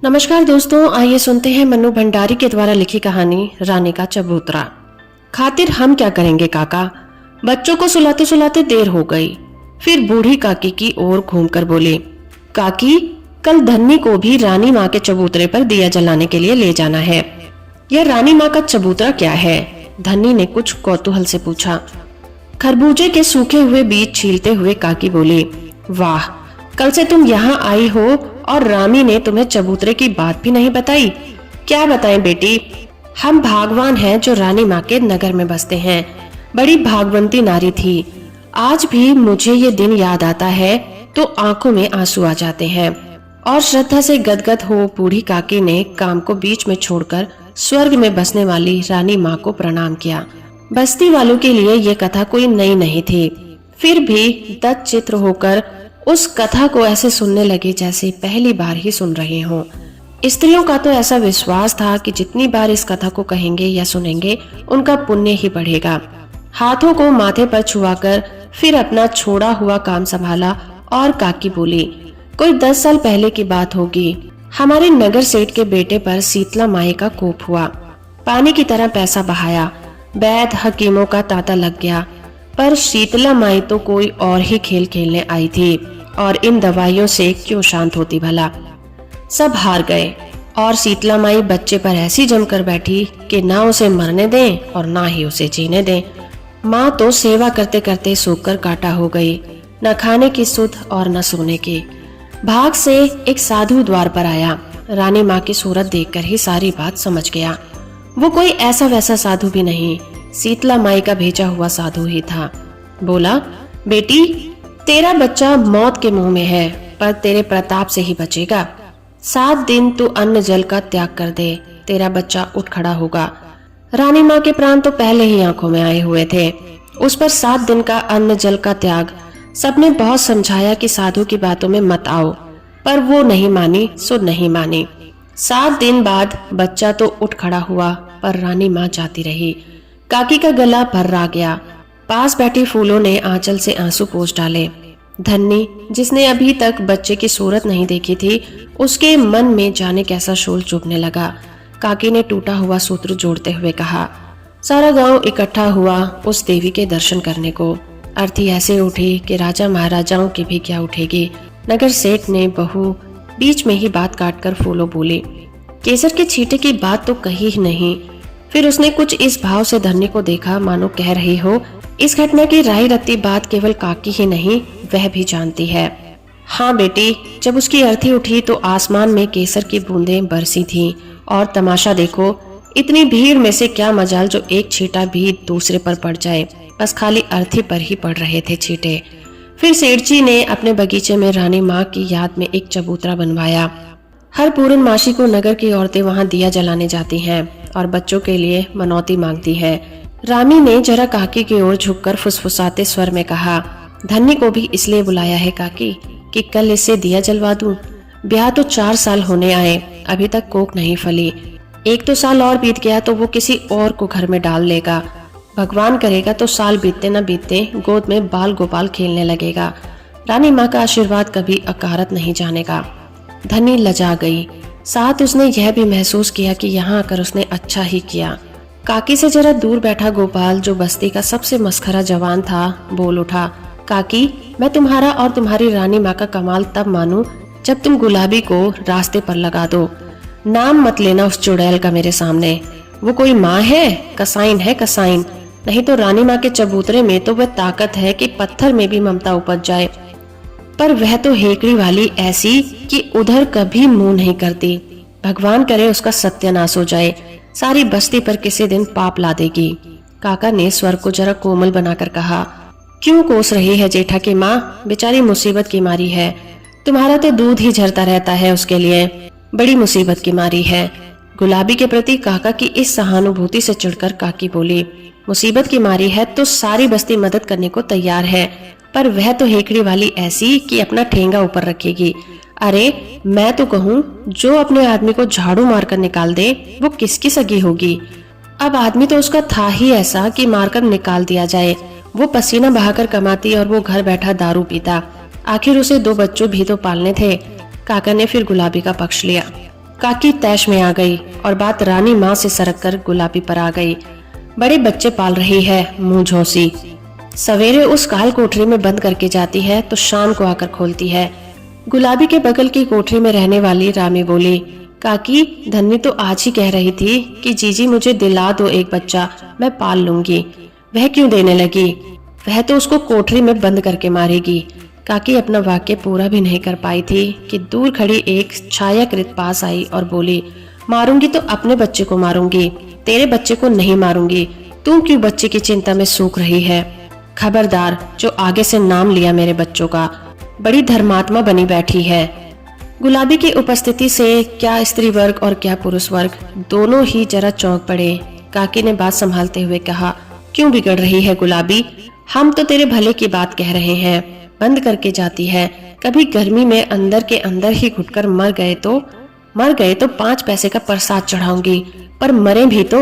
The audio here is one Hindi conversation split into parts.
नमस्कार दोस्तों, आइए सुनते हैं मन्नू भंडारी के द्वारा लिखी कहानी रानी का चबूतरा। खातिर हम क्या करेंगे काका। बच्चों को सुलाते सुलाते देर हो गई। फिर बूढ़ी काकी की ओर घूमकर बोली, काकी कल धन्नी को भी रानी माँ के चबूतरे पर दिया जलाने के लिए ले जाना है। यह रानी माँ का चबूतरा क्या है? धन्नी ने कुछ कौतूहल से पूछा। खरबूजे के सूखे हुए बीज छीलते हुए काकी बोली, वाह, कल से तुम यहाँ आई हो और रामी ने तुम्हें चबूतरे की बात भी नहीं बताई। क्या बताएं बेटी, हम भागवान हैं जो रानी माँ के नगर में बसते हैं। बड़ी भागवंती नारी थी। आज भी मुझे ये दिन याद आता है तो आंखों में आंसू आ जाते हैं। और श्रद्धा से गदगद हो बूढ़ी काकी ने काम को बीच में छोड़कर स्वर्ग में बसने वाली रानी माँ को प्रणाम किया। बस्ती वालों के लिए ये कथा कोई नई नहीं थी, फिर भी दत्त चित्र होकर उस कथा को ऐसे सुनने लगे जैसे पहली बार ही सुन रहे हों। स्त्रियों का तो ऐसा विश्वास था कि जितनी बार इस कथा को कहेंगे या सुनेंगे उनका पुण्य ही बढ़ेगा। हाथों को माथे पर छुआकर फिर अपना छोड़ा हुआ काम संभाला और काकी बोली, कोई 10 साल पहले की बात होगी। हमारे नगर सेठ के बेटे पर शीतला माई का कोप हुआ। पानी की तरह पैसा बहाया, वैद्य हकीमों का तांता लग गया, पर शीतला माई तो कोई और ही खेल खेलने आई थी और इन दवाइयों से क्यों शांत होती भला। सब हार गए और शीतला माई बच्चे पर ऐसी जमकर बैठी कि ना उसे मरने दें और ना ही उसे जीने दें। माँ तो सेवा करते करते सूखकर काटा हो गई, न खाने की सुध और न सोने की। भाग से एक साधु द्वार पर आया। रानी माँ की सूरत देखकर ही सारी बात समझ गया। वो कोई ऐसा वैसा साधु भी नहीं, शीतला माई का भेजा हुआ साधु ही था। बोला, बेटी तेरा बच्चा मौत के मुंह में है, पर तेरे प्रताप से ही बचेगा। 7 दिन तू अन्न जल का त्याग कर दे, तेरा बच्चा उठ खड़ा होगा। रानी माँ के प्राण तो पहले ही आंखों में आए हुए थे। उस पर 7 दिन का अन्न जल का त्याग। सबने बहुत समझाया कि साधु की बातों में मत आओ, पर वो नहीं मानी सो नहीं मानी। 7 दिन बाद बच्चा तो उठ खड़ा हुआ, पर रानी माँ जाती रही। काकी का गला भर्रा गया। पास बैठी फूलों ने आंचल से आंसू पोंछ डाले। धन्नी, जिसने अभी तक बच्चे की सूरत नहीं देखी थी, उसके मन में जाने कैसा शोल चुभने लगा। काकी ने टूटा हुआ सूत्र जोड़ते हुए कहा, सारा गांव इकट्ठा हुआ उस देवी के दर्शन करने को। अर्थी ऐसे उठी कि राजा महाराजाओं की भी क्या उठेगी। नगर सेठ ने बहू बीच में ही बात काटकर फूलों बोली, केसर के छींटे की बात तो कही ही नहीं। फिर उसने कुछ इस भाव से धन्नी को देखा मानो कह रही हो, इस घटना की राय रत्ती बात केवल काकी ही नहीं वह भी जानती है। हाँ बेटी, जब उसकी अर्थी उठी तो आसमान में केसर की बूंदें बरसी थीं। और तमाशा देखो, इतनी भीड़ में से क्या मजाल जो एक छींटा भी दूसरे पर पड़ जाए, बस खाली अर्थी पर ही पड़ रहे थे छींटे। फिर सेठ जी ने अपने बगीचे में रानी माँ की याद में एक चबूतरा बनवाया। हर पूर्णमासी को नगर की औरतें वहाँ दिया जलाने जाती हैं और बच्चों के लिए मनौती मांगती है। रामी ने जरा काकी की ओर झुककर फुसफुसाते स्वर में कहा, धन्नी को भी इसलिए बुलाया है काकी कि कल इससे दिया जलवा दूं। ब्याह तो 4 साल होने आए, अभी तक कोख नहीं फली। 1-2 साल और बीत गया तो वो किसी और को घर में डाल लेगा। भगवान करेगा तो साल बीतते न बीतते गोद में बाल गोपाल खेलने लगेगा। रानी माँ का आशीर्वाद कभी अकारत नहीं जानेगा। धनी लजा गई। साथ उसने यह भी महसूस किया कि यहाँ आकर उसने अच्छा ही किया। काकी से जरा दूर बैठा गोपाल, जो बस्ती का सबसे मस्खरा जवान था, बोल उठा, काकी मैं तुम्हारा और तुम्हारी रानी माँ का कमाल तब मानूं जब तुम गुलाबी को रास्ते पर लगा दो। नाम मत लेना उस चुड़ैल का मेरे सामने। वो कोई माँ है? कसाइन है कसाइन। नहीं तो रानी माँ के चबूतरे में तो वह ताकत है कि पत्थर में भी ममता उपज जाए, पर वह तो हेकड़ी वाली ऐसी कि उधर कभी मुंह नहीं करती। भगवान करे उसका सत्यानाश हो जाए, सारी बस्ती पर किसी दिन पाप ला देगी। काका ने स्वर को जरा कोमल बनाकर कहा, क्यों कोस रही है जेठा की माँ? बेचारी मुसीबत की मारी है। तुम्हारा तो दूध ही झरता रहता है उसके लिए। बड़ी मुसीबत की मारी है। गुलाबी के प्रति काका की इस सहानुभूति से चिढ़कर काकी बोली, मुसीबत की मारी है तो सारी बस्ती मदद करने को तैयार है, पर वह तो हेकड़ी वाली ऐसी कि अपना ठेंगा ऊपर रखेगी। अरे मैं तो कहूँ, जो अपने आदमी को झाड़ू मारकर निकाल दे वो किसकी सगी होगी। अब आदमी तो उसका था ही ऐसा कि मारकर निकाल दिया जाए। वो पसीना बहाकर कमाती और वो घर बैठा दारू पीता। आखिर उसे 2 बच्चों भी तो पालने थे। काका ने फिर गुलाबी का पक्ष लिया। काकी तैश में आ गई और बात रानी माँ से सरक कर गुलाबी पर आ गई। बड़े बच्चे पाल रही है, मुंह झोसी। सवेरे उस काल कोठरी में बंद करके जाती है तो शाम को आकर खोलती है। गुलाबी के बगल की कोठरी में रहने वाली रामी बोली, काकी धन्नी तो आज ही कह रही थी कि जीजी मुझे दिला दो एक बच्चा, मैं पाल लूंगी। वह क्यों देने लगी? वह तो उसको कोठरी में बंद करके मारेगी। काकी अपना वाक्य पूरा भी नहीं कर पाई थी कि दूर खड़ी एक छायाकृत पास आई और बोली, मारूंगी तो अपने बच्चे को मारूंगी, तेरे बच्चे को नहीं मारूंगी। तू क्यों बच्चे की चिंता में सूख रही है? खबरदार, जो आगे से नाम लिया मेरे बच्चों का, बड़ी धर्मात्मा बनी बैठी है। गुलाबी की उपस्थिति से क्या स्त्री वर्ग और क्या पुरुष वर्ग दोनों ही जरा चौंक पड़े। काकी ने बात संभालते हुए कहा, क्यों बिगड़ रही है गुलाबी? हम तो तेरे भले की बात कह रहे हैं। बंद करके जाती है, कभी गर्मी में अंदर के अंदर ही घुटकर मर गए तो 5 पैसे का प्रसाद चढ़ाऊंगी, पर मरे भी तो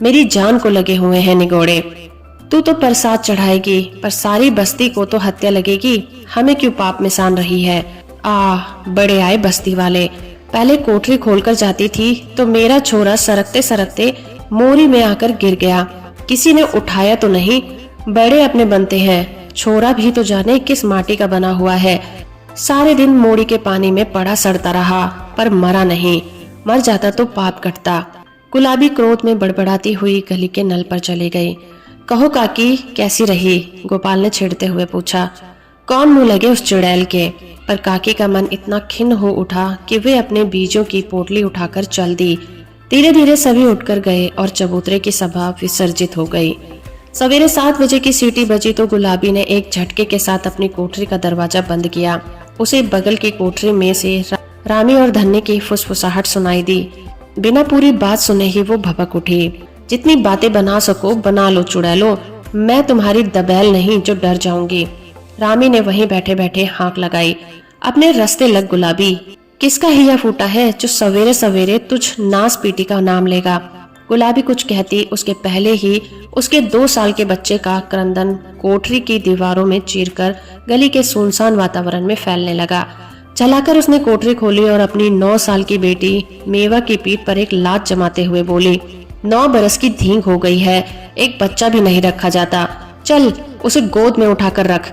मेरी जान को लगे हुए हैं निगोड़े। तू तो प्रसाद चढ़ाएगी पर सारी बस्ती को तो हत्या लगेगी। हमें क्यों पाप में सान रही है? बड़े आए बस्ती वाले। पहले कोठरी खोलकर जाती थी तो मेरा छोरा सरकते सरकते मोरी में आकर गिर गया, किसी ने उठाया तो नहीं। बड़े अपने बनते हैं, छोरा भी तो जाने किस माटी का बना हुआ है। सारे दिन मोड़ी के पानी में पड़ा सड़ता रहा पर मरा नहीं, मर जाता तो पाप कटता। गुलाबी क्रोध में बड़बड़ाती हुई गली के नल पर चली गई। कहो काकी कैसी रही? गोपाल ने छेड़ते हुए पूछा। कौन मुंह लगे उस चुड़ैल के? पर काकी का मन इतना खिन्न हो उठा कि वे अपने बीजों की पोटली उठाकर चल दी। धीरे धीरे सभी उठकर गए और चबूतरे की सभा विसर्जित हो गई। सवेरे 7 बजे की सीटी बजी तो गुलाबी ने एक झटके के साथ अपनी कोठरी का दरवाजा बंद किया। उसे बगल की कोठरी में से रामी और धन्नी की फुसफुसाहट सुनाई दी। बिना पूरी बात सुने ही वो भभक उठी। जितनी बातें बना सको बना लो चुड़ैलो, मैं तुम्हारी दबैल नहीं जो डर जाऊंगी। रामी ने वहीं बैठे बैठे हाँक लगाई। अपने रास्ते लग गुलाबी, किसका हिया फूटा है जो सवेरे सवेरे तुझ नास पीटी का नाम लेगा? गुलाबी कुछ कहती उसके पहले ही उसके 2 साल के बच्चे का क्रंदन कोठरी की दीवारों में चीरकर गली के सुनसान वातावरण में फैलने लगा। चलाकर उसने कोठरी खोली और अपनी 9 साल की बेटी मेवा की पीठ पर एक लात जमाते हुए बोली, 9 बरस की धींग हो गई है, एक बच्चा भी नहीं रखा जाता, चल उसे गोद में उठाकर रख।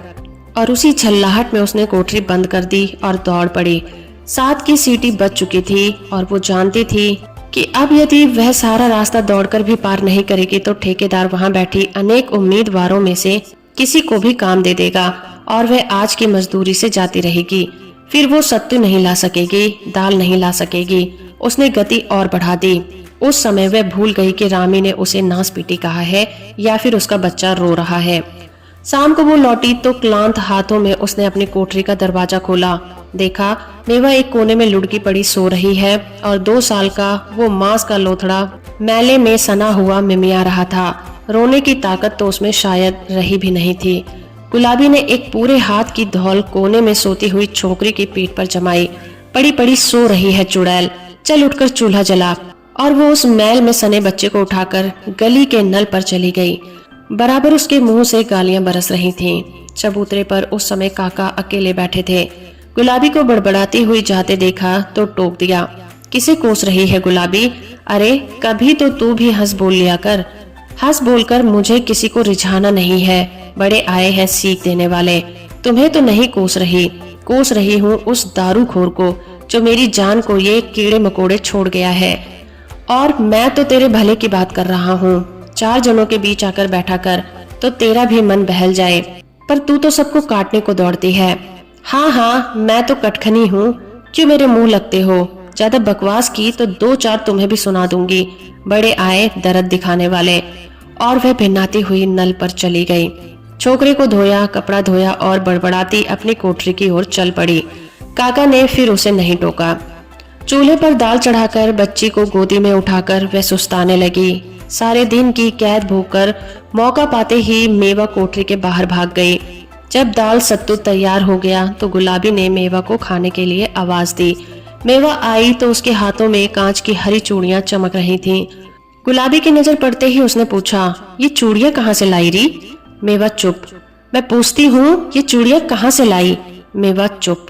और उसी छल्लाहट में उसने कोठरी बंद कर दी और दौड़ पड़ी। 7 की सीटी बज चुकी थी और वो जानती थी कि अब यदि वह सारा रास्ता दौड़कर भी पार नहीं करेगी तो ठेकेदार वहां बैठी अनेक उम्मीदवारों में से किसी को भी काम दे देगा और वह आज की मजदूरी से जाती रहेगी। फिर वो सत्तू नहीं ला सकेगी, दाल नहीं ला सकेगी। उसने गति और बढ़ा दी। उस समय वह भूल गई कि रामी ने उसे नास पीटी कहा है या फिर उसका बच्चा रो रहा है। शाम को वो लौटी तो क्लांत हाथों में उसने अपनी कोठरी का दरवाजा खोला। देखा मेवा एक कोने में लुढ़की पड़ी सो रही है और 2 साल का वो मांस का लोथड़ा मैले में सना हुआ मिमिया रहा था। रोने की ताकत तो उसमें शायद रही भी नहीं थी। गुलाबी ने एक पूरे हाथ की धौल कोने में सोती हुई छोकरी की पीठ पर जमाई। पड़ी पड़ी सो रही है चुड़ैल, चल उठकर चूल्हा जला। और वो उस मैल में सने बच्चे को उठाकर गली के नल पर चली गई। बराबर उसके मुंह से गालियां बरस रही थीं। चबूतरे पर उस समय काका अकेले बैठे थे। गुलाबी को बड़बड़ाती हुई जाते देखा तो टोक दिया, किसे कोस रही है गुलाबी? अरे कभी तो तू भी हंस बोल लिया कर। हंस बोलकर मुझे किसी को रिझाना नहीं है, बड़े आए हैं सीख देने वाले। तुम्हें तो नहीं कोस रही हूँ उस दारूखोर को जो मेरी जान को ये कीड़े मकोड़े छोड़ गया है। और मैं तो तेरे भले की बात कर रहा हूँ। 4 जनों के बीच आकर बैठा कर तो तेरा भी मन बहल जाए, पर तू तो सबको काटने को दौड़ती है। हाँ मैं तो कटखनी हूँ, क्यों मेरे मुंह लगते हो? ज्यादा बकवास की तो 2-4 तुम्हें भी सुना दूंगी। बड़े आए दर्द दिखाने वाले। और वह भिन्नाती हुई नल पर चली गई। छोकरे को धोया, कपड़ा धोया और बड़बड़ाती अपनी कोठरी की ओर चल पड़ी। काका ने फिर उसे नहीं टोका। चूल्हे पर दाल चढ़ाकर बच्ची को गोदी में उठाकर वह सुस्ताने लगी। सारे दिन की कैद भोगकर मौका पाते ही मेवा कोठरी के बाहर भाग गई। जब दाल सत्तू तैयार हो गया तो गुलाबी ने मेवा को खाने के लिए आवाज दी। मेवा आई तो उसके हाथों में कांच की हरी चूड़ियां चमक रही थीं। गुलाबी की नजर पड़ते ही उसने पूछा, ये चूड़ियां कहाँ से लाई री? मेवा चुप। मैं पूछती हूँ ये चूड़ियां कहाँ से लाई? मेवा चुप।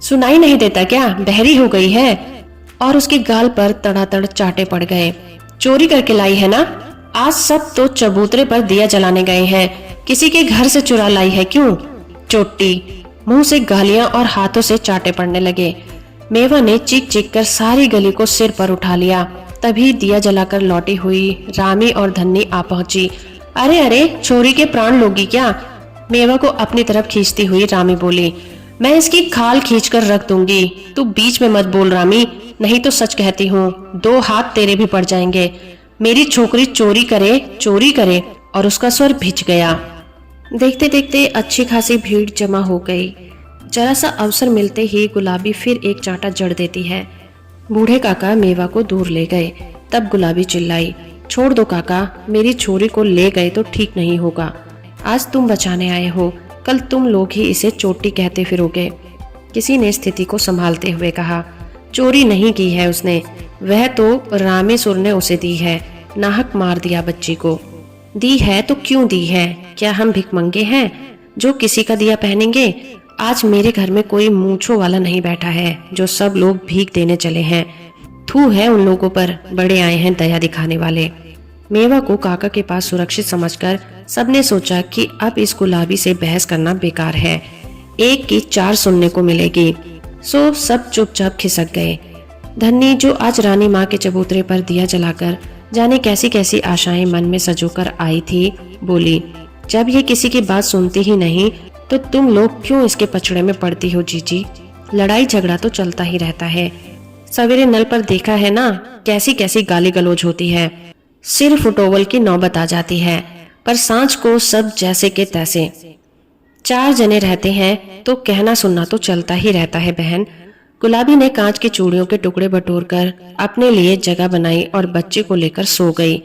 सुनाई नहीं देता क्या? बहरी हो गई है? और उसके गाल पर तड़ातड़ चाटे पड़ गए। चोरी करके लाई है ना? आज सब तो चबूतरे पर दिया जलाने गए हैं, किसी के घर से चुरा लाई है क्यों? चोटी। मुंह से गालियां और हाथों से चाटे पड़ने लगे। मेवा ने चीख चीख कर सारी गली को सिर पर उठा लिया। तभी दिया जलाकर लौटी हुई रामी और धन्नी आ पहुंची। अरे अरे, छोरी के प्राण लोगी क्या? मेवा को अपनी तरफ खींचती हुई रामी बोली। मैं इसकी खाल खींच कर रख दूंगी, तू बीच में मत बोल रामी, नहीं तो सच कहती हूँ 2 हाथ तेरे भी पड़ जाएंगे। मेरी छोकरी चोरी करे। और उसका स्वर भिज गया। देखते देखते अच्छी खासी भीड़ जमा हो गई। जरा सा अवसर मिलते ही गुलाबी फिर एक चांटा जड़ देती है। बूढ़े काका मेवा को दूर ले गए। तब गुलाबी चिल्लाई, छोड़ दो काका, मेरी छोरी को ले गए तो ठीक नहीं होगा। आज तुम बचाने आए हो, कल तुम लोग ही इसे चोटी कहते फिरोगे। किसी ने स्थिति को संभालते हुए कहा, चोरी नहीं की है उसने, वह तो रामेश्वर ने उसे दी है, नाहक मार दिया बच्ची को। दी है तो क्यों दी है? क्या हम भिखमंगे हैं जो किसी का दिया पहनेंगे? आज मेरे घर में कोई मूंछों वाला नहीं बैठा है जो सब लोग भीख देने चले हैं। थू है उन लोगों पर, बड़े आए हैं दया दिखाने वाले। मेवा को काका के पास सुरक्षित समझकर सबने सोचा कि अब इस गुलाबी से बहस करना बेकार है, एक की 4 सुनने को मिलेगी। सो सब चुपचाप खिसक गए। धन्नी जो आज रानी माँ के चबूतरे पर दिया जलाकर जाने कैसी कैसी आशाएं मन में सजोकर आई थी, बोली, जब ये किसी की बात सुनती ही नहीं तो तुम लोग क्यों इसके पचड़े में पड़ती हो जीजी? लड़ाई झगड़ा तो चलता ही रहता है। सवेरे नल पर देखा है ना, कैसी कैसी गाली गलौज होती है, सिर फुटोवल की नौबत आ जाती है, पर सांझ को सब जैसे के तैसे। 4 जने रहते हैं तो कहना सुनना तो चलता ही रहता है बहन। गुलाबी ने कांच की चूड़ियों के टुकड़े बटोरकर अपने लिए जगह बनाई और बच्चे को लेकर सो गई।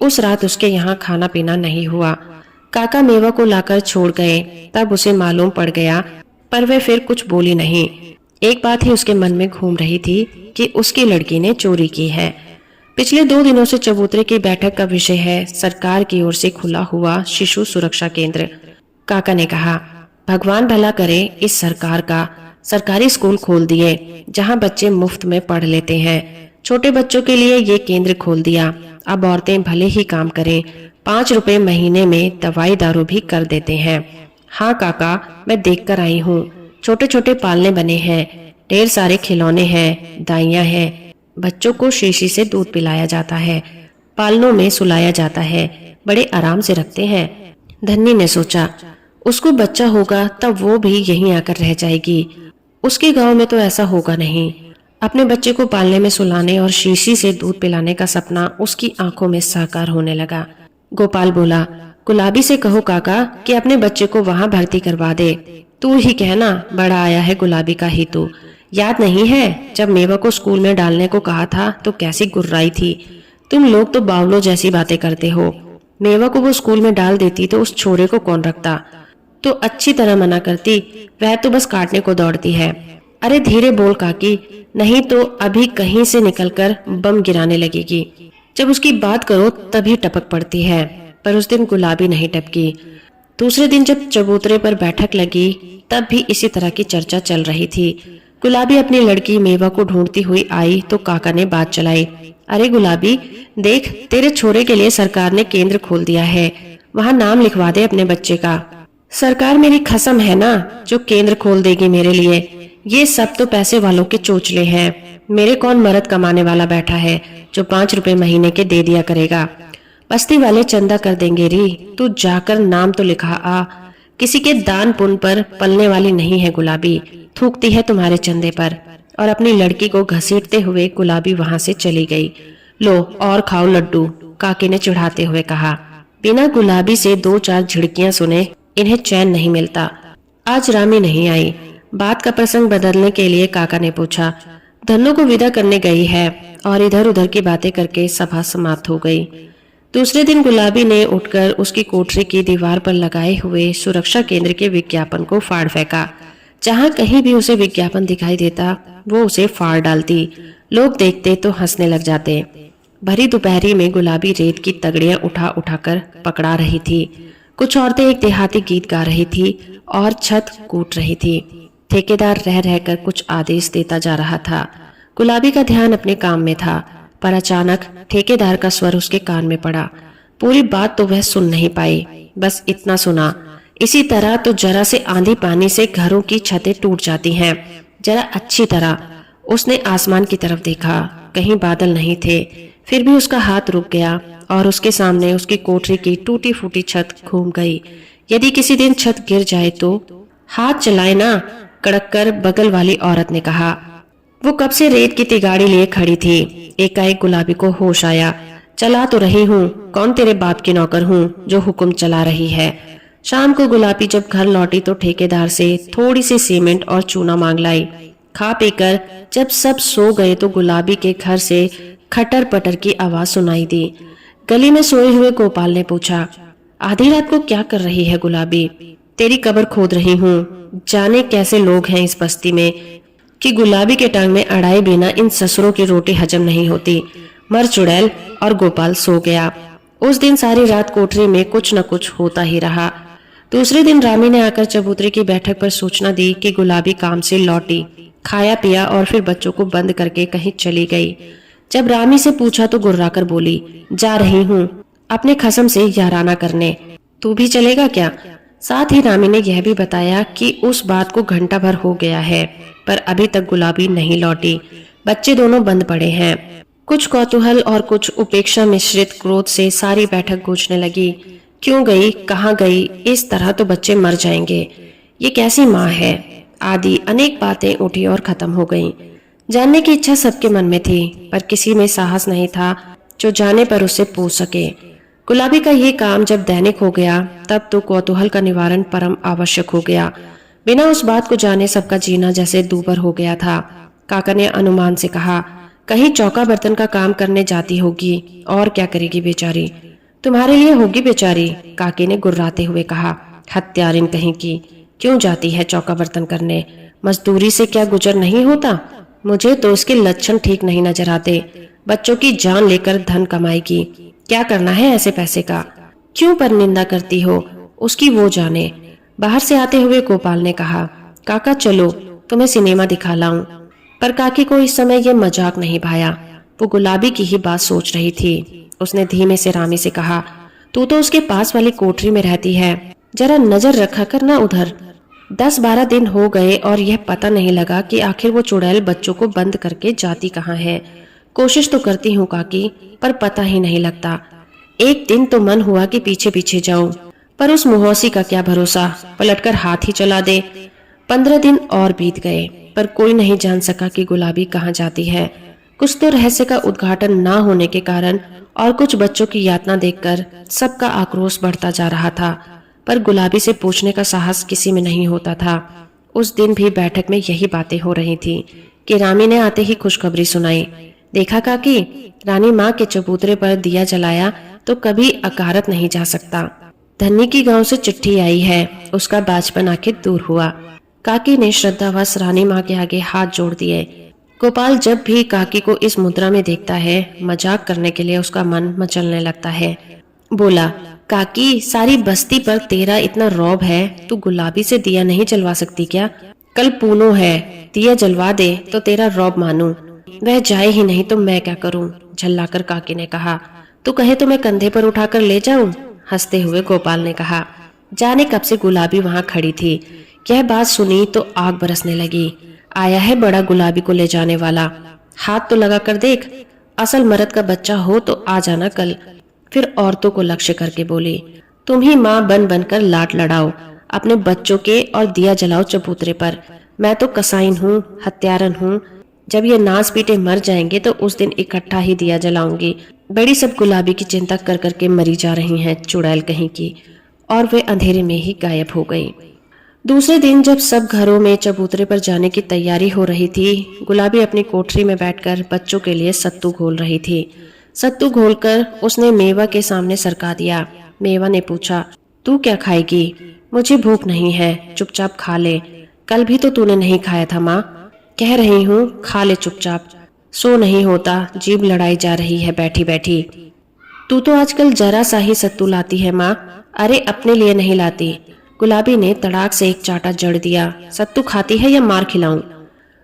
उस रात उसके यहाँ खाना पीना नहीं हुआ। काका मेवा को लाकर छोड़ गए। तब उसे मालूम पड़ गया, पर वह फिर कुछ बोली नहीं। एक बात ही उसके मन में घूम रही थी कि उसकी लड़की ने चोरी की है। पिछले 2 दिनों से चबूतरे की बैठक का विषय है सरकार की ओर से खुला हुआ शिशु सुरक्षा केंद्र। काका ने कहा, भगवान भला करे इस सरकार का, सरकारी स्कूल खोल दिए जहां बच्चे मुफ्त में पढ़ लेते हैं। छोटे बच्चों के लिए ये केंद्र खोल दिया। अब औरतें भले ही काम करें, 5 रुपए महीने में दवाई दारू भी कर देते हैं। हाँ काका, मैं देख कर आई हूँ, छोटे छोटे पालने बने हैं, ढेर सारे खिलौने हैं, दाइयाँ हैं, बच्चों को शीशी से दूध पिलाया जाता है, पालनों में सुलाया जाता है, बड़े आराम से रखते हैं। धन्नी ने सोचा, उसको बच्चा होगा तब वो भी यहीं आकर रह जाएगी। उसके गांव में तो ऐसा होगा नहीं। अपने बच्चे को पालने में सुलाने और शीशी से दूध पिलाने का सपना उसकी आंखों में साकार होने लगा। गोपाल बोला, गुलाबी से कहो काका कि अपने बच्चे को वहां भर्ती करवा दे। तू ही कहना, बड़ा आया है गुलाबी का ही तू। याद नहीं है जब मेवा को स्कूल में डालने को कहा था तो कैसी गुर्राई थी। तुम लोग तो बावलों जैसी बातें करते हो। मेवा को वो स्कूल में डाल देती तो उस छोरे को कौन रखता? तो अच्छी तरह मना करती, वह तो बस काटने को दौड़ती है। अरे धीरे बोल काकी, नहीं तो अभी कहीं से निकलकर बम गिराने लगेगी। जब उसकी बात करो तभी टपक पड़ती है। पर उस दिन गुलाबी नहीं टपकी। दूसरे दिन जब चबूतरे पर बैठक लगी तब भी इसी तरह की चर्चा चल रही थी। गुलाबी अपनी लड़की मेवा को ढूंढती हुई आई तो काका ने बात चलाई, अरे गुलाबी देख, तेरे छोरे के लिए सरकार ने केंद्र खोल दिया है, वहाँ नाम लिखवा दे अपने बच्चे का। सरकार मेरी कसम है ना जो केंद्र खोल देगी मेरे लिए। ये सब तो पैसे वालों के चोचले हैं। मेरे कौन मर्द कमाने वाला बैठा है जो 5 रुपए महीने के दे दिया करेगा? बस्ती वाले चंदा कर देंगे री, तू जाकर नाम तो लिखा आ। किसी के दान पुण्य पर पलने वाली नहीं है गुलाबी, थूकती है तुम्हारे चंदे पर। और अपनी लड़की को घसीटते हुए गुलाबी वहां से चली गई। लो और खाओ लड्डू, काकी ने चिढ़ाते हुए कहा। बिना गुलाबी से 2-4 झिड़कियां सुने इन्हें चैन नहीं मिलता। आज रामी नहीं आई। बात का प्रसंग बदलने के लिए काका ने पूछा, धन्नो को विदा करने गई है? और इधर उधर की बातें करके सभा समाप्त हो गई। दूसरे दिन गुलाबी ने उठकर उसकी कोठरी की दीवार पर लगाए हुए सुरक्षा केंद्र के विज्ञापन को फाड़ फेंका। जहाँ कहीं भी उसे विज्ञापन दिखाई देता वो उसे फाड़ डालती। लोग देखते तो हंसने लग जाते। भरी दोपहरी में गुलाबी रेत की तगड़ियां उठा उठाकर पकड़ा रही थी। कुछ औरतें एक देहाती गीत गा रही थी और छत कूट रही थी। ठेकेदार रह रहकर कुछ आदेश देता जा रहा था। गुलाबी का ध्यान अपने काम में था, पर अचानक ठेकेदार का स्वर उसके कान में पड़ा। पूरी बात तो वह सुन नहीं पाई, बस इतना सुना, इसी तरह तो जरा से आंधी पानी से घरों की छतें टूट जाती हैं। जरा अच्छी तरह उसने आसमान की तरफ देखा, कहीं बादल नहीं थे। फिर भी उसका हाथ रुक गया और उसके सामने उसकी कोठरी की टूटी फूटी छत घूम गई। यदि किसी दिन छत गिर जाए तो हाथ चलाए ना, कड़क कर बगल वाली औरत ने कहा। वो कब से रेत की तिगाड़ी लिए खड़ी थी। एकाएक गुलाबी को होश आया। चला तो रही हूँ, कौन तेरे बाप की नौकर हूँ जो हुक्म चला रही है। शाम को गुलाबी जब घर लौटी तो ठेकेदार से थोड़ी सी सीमेंट और चूना मांग लाई। खा पीकर जब सब सो गए तो गुलाबी के घर से खटर पटर की आवाज सुनाई दी। गली में सोए हुए गोपाल ने पूछा, आधी रात को क्या कर रही है गुलाबी? तेरी कब्र खोद रही हूँ। जाने कैसे लोग हैं इस बस्ती में कि गुलाबी के टांग में अड़ाए बिना इन ससुरों की रोटी हजम नहीं होती। मर चुड़ैल। और गोपाल सो गया। उस दिन सारी रात कोठरी में कुछ न कुछ होता ही रहा। दूसरे दिन रामी ने आकर चबूतरे की बैठक पर सूचना दी कि गुलाबी काम से लौटी, खाया पिया और फिर बच्चों को बंद करके कहीं चली गई। जब रामी से पूछा तो गुर्राकर बोली, जा रही हूँ अपने खसम से याराना करने। तू भी चलेगा क्या? साथ ही रामी ने यह भी बताया कि उस बात को घंटा भर हो गया है, पर अभी तक गुलाबी नहीं लौटी। बच्चे दोनों बंद पड़े हैं। कुछ कौतूहल और कुछ उपेक्षा मिश्रित क्रोध से सारी बैठक गूंजने लगी। क्यों गई, कहाँ गई? इस तरह तो बच्चे मर जाएंगे। ये कैसी माँ है? आदि अनेक बातें उठी और खत्म हो गईं। जानने की इच्छा सबके मन में थी, पर किसी में साहस नहीं था जो जाने पर उससे पूछ सके। गुलाबी का ये काम जब दैनिक हो गया तब तो कौतूहल का निवारण परम आवश्यक हो गया। बिना उस बात को जाने सबका जीना जैसे दूभर हो गया था। काका ने अनुमान से कहा, कहीं चौका बर्तन का काम करने जाती होगी। और क्या करेगी बेचारी? तुम्हारे लिए होगी बेचारी, काके ने गुर्राते हुए कहा। हत्यारिन कहीं की, क्यों जाती है चौका बर्तन करने? मजदूरी से क्या गुजर नहीं होता? मुझे तो उसके लक्षण ठीक नहीं नजर आते। बच्चों की जान लेकर धन कमाएगी। क्या करना है ऐसे पैसे का? क्यों पर निंदा करती हो? उसकी वो जाने। बाहर से आते हुए गोपाल ने कहा, काका चलो तुम्हें सिनेमा दिखा लाऊं। पर काकी को इस समय यह मजाक नहीं भाया। वो गुलाबी की ही बात सोच रही थी। उसने धीमे से रामी से कहा, तू तो उसके पास वाली कोठरी में रहती है, जरा नजर रखा करना उधर। 10-12 दिन हो गए और यह पता नहीं लगा कि आखिर वो चुड़ैल बच्चों को बंद करके जाती कहाँ है। कोशिश तो करती हूँ काकी, पर पता ही नहीं लगता। एक दिन तो मन हुआ कि पीछे पीछे जाऊं, पर उस मुहौसी का क्या भरोसा, पलटकर हाथ ही चला दे। 15 दिन और बीत गए, पर कोई नहीं जान सका कि गुलाबी कहाँ जाती है। कुछ तो रहस्य का उद्घाटन ना होने के कारण और कुछ बच्चों की यातना देखकर सबका आक्रोश बढ़ता जा रहा था, पर गुलाबी से पूछने का साहस किसी में नहीं होता था। उस दिन भी बैठक में यही बातें हो रही थी कि रामी ने आते ही खुशखबरी सुनाई। देखा काकी, रानी माँ के चबूतरे पर दिया जलाया तो कभी अकारत नहीं जा सकता। धन्नी की गांव से चिट्ठी आई है, उसका बाचपन आखिर दूर हुआ। काकी ने श्रद्धावश रानी माँ के आगे हाथ जोड़ दिए। गोपाल जब भी काकी को इस मुद्रा में देखता है, मजाक करने के लिए उसका मन मचलने लगता है। बोला, काकी सारी बस्ती पर तेरा इतना रौब है, तू गुलाबी से दिया नहीं जलवा सकती क्या? कल पूनो है, दिया जलवा दे तो तेरा रौब मानूं। वह जाए ही नहीं तो मैं क्या करूं? झल्लाकर काकी ने कहा। तू कहे तो मैं कंधे पर उठाकर ले जाऊं? हंसते हुए गोपाल ने कहा। जाने कब से गुलाबी वहां खड़ी थी। यह बात सुनी तो आग बरसने लगी। आया है बड़ा गुलाबी को ले जाने वाला। हाथ तो लगा कर देख, असल मर्द का बच्चा हो तो आ जाना कल। फिर औरतों को लक्ष्य करके बोली, तुम ही माँ बन बनकर लाट लड़ाओ अपने बच्चों के और दिया जलाओ चबूतरे पर। मैं तो कसाईन हूँ, हत्यारन हूँ। जब ये नाच पीटे मर जाएंगे तो उस दिन इकट्ठा ही दिया जलाऊंगी। बड़ी सब गुलाबी की चिंता कर करके मरी जा रही हैं चुड़ैल कहीं की। और वे अंधेरे में ही गायब हो गई। दूसरे दिन जब सब घरों में चबूतरे पर जाने की तैयारी हो रही थी, गुलाबी अपनी कोठरी में बैठकर बच्चों के लिए सत्तू घोल रही थी। सत्तू घोलकर उसने मेवा के सामने सरका दिया। मेवा ने पूछा, तू क्या खाएगी? मुझे भूख नहीं है, चुपचाप खा ले। कल भी तो तूने नहीं खाया था माँ। कह रही हूँ खा ले चुपचाप। सो नहीं होता, जीभ लड़ाई जा रही है बैठी बैठी। तू तो आजकल जरा सा ही सत्तू लाती है माँ। अरे अपने लिए नहीं लाती। गुलाबी ने तड़ाक से एक चाटा जड़ दिया। सत्तू खाती है या मार खिलाऊं?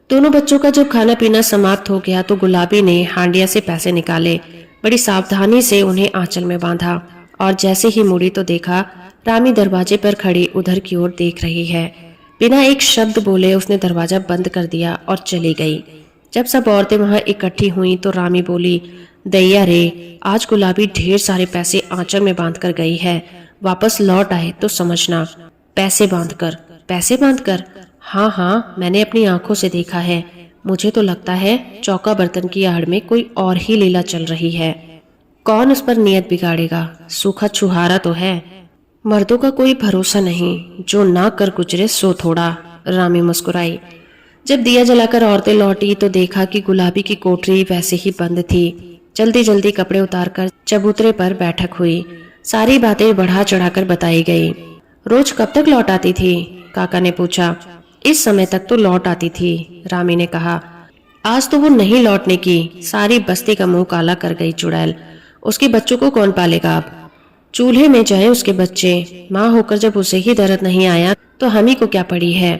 दोनों बच्चों का जब खाना पीना समाप्त हो गया तो गुलाबी ने हांडिया से पैसे निकाले, बड़ी सावधानी से उन्हें आंचल में बांधा और जैसे ही मुड़ी तो देखा रामी दरवाजे पर खड़ी उधर की ओर देख रही है। बिना एक शब्द बोले उसने दरवाजा बंद कर दिया और चली गई। जब सब औरतें वहां इकट्ठी हुईं तो रामी बोली, दैया रे, आज गुलाबी ढेर सारे पैसे आंचल में बांध कर गई है, वापस लौट आए तो समझना। पैसे बांध कर? पैसे बांध कर? हाँ हाँ, मैंने अपनी आंखों से देखा है। मुझे तो लगता है चौका बर्तन की आड़ में कोई और ही लीला चल रही है। कौन उस पर नियत बिगाड़ेगा? सूखा छुहारा तो है। मर्दों का कोई भरोसा नहीं, जो ना कर गुजरे सो थोड़ा। रामी मुस्कुराई। जब दिया जलाकर औरतें लौटी तो देखा कि गुलाबी की कोठरी वैसे ही बंद थी। जल्दी जल्दी कपड़े उतारकर चबूतरे पर बैठक हुई। सारी बातें बढ़ा चढ़ाकर बताई गई। रोज कब तक लौट आती थी? काका ने पूछा। इस समय तक तो लौट आती थी, रामी ने कहा। आज तो वो नहीं लौटने की, सारी बस्ती का मुंह काला कर गई चुड़ैल। उसके बच्चों को कौन पालेगा अब? चूल्हे में जाए उसके बच्चे, माँ होकर जब उसे ही दर्द नहीं आया तो हम ही को क्या पड़ी है।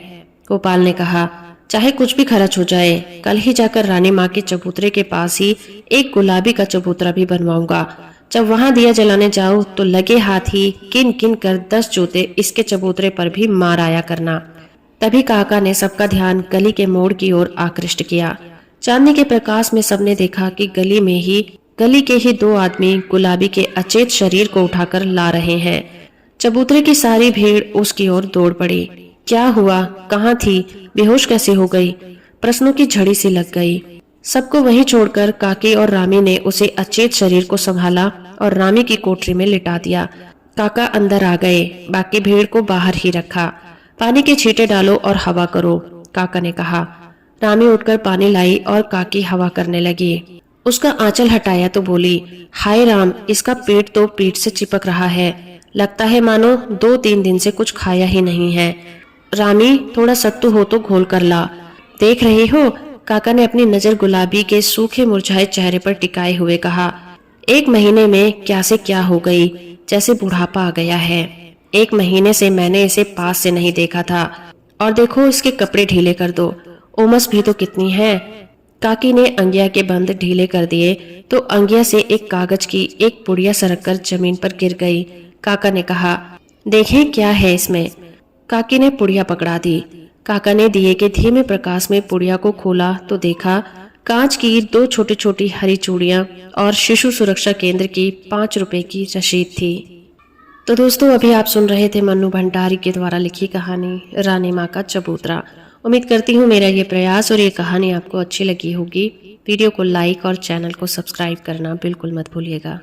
गोपाल ने कहा, चाहे कुछ भी खर्च हो जाए, कल ही जाकर रानी माँ के चबूतरे के पास ही एक गुलाबी का चबूतरा भी बनवाऊंगा। जब वहां दिया जलाने जाऊं तो लगे हाथ ही किन किन कर 10 जूते इसके चबूतरे पर भी मार आया करना। तभी काका ने सबका ध्यान गली के मोड़ की ओर आकृष्ट किया। चांदनी के प्रकाश में सबने देखा कि गली के ही 2 आदमी गुलाबी के अचेत शरीर को उठाकर ला रहे हैं। चबूतरे की सारी भीड़ उसकी ओर दौड़ पड़ी। क्या हुआ? कहाँ थी? बेहोश कैसे हो गई? प्रश्नों की झड़ी सी लग गई। सबको वहीं छोड़कर काकी और रामी ने उसे अचेत शरीर को संभाला और रामी की कोठरी में लिटा दिया। काका अंदर आ गए, बाकी भीड़ को बाहर ही रखा। पानी के छींटे डालो और हवा करो, काका ने कहा। रामी उठकर पानी लाई और काकी हवा करने लगी। उसका आंचल हटाया तो बोली, हाय राम, इसका पेट तो पीठ से चिपक रहा है। लगता है मानो 2-3 दिन से कुछ खाया ही नहीं है। रामी, थोड़ा सत्तू हो तो घोल कर ला। देख रही हो? काका ने अपनी नजर गुलाबी के सूखे मुरझाए चेहरे पर टिकाए हुए कहा। 1 महीने में क्या से क्या हो गई, जैसे बुढ़ापा आ गया है। 1 महीने से मैंने इसे पास से नहीं देखा था। और देखो इसके कपड़े ढीले कर दो, उमस भी तो कितनी है। काकी ने अंगिया के बंद ढीले कर दिए तो अंगिया से एक कागज की एक पुड़िया सरक कर जमीन पर गिर गई। काका ने कहा, देखें क्या है इसमें। काकी ने पुड़िया पकड़ा दी। काका ने दिए के धीमे प्रकाश में पुड़िया को खोला तो देखा कांच की 2 छोटी छोटी हरी चूड़ियां और शिशु सुरक्षा केंद्र की 5 रुपए की रसीद थी। तो दोस्तों, अभी आप सुन रहे थे मन्नू भंडारी के द्वारा लिखी कहानी रानी माँ का चबूतरा। उम्मीद करती हूँ मेरा ये प्रयास और ये कहानी आपको अच्छी लगी होगी। वीडियो को लाइक और चैनल को सब्सक्राइब करना बिल्कुल मत भूलिएगा।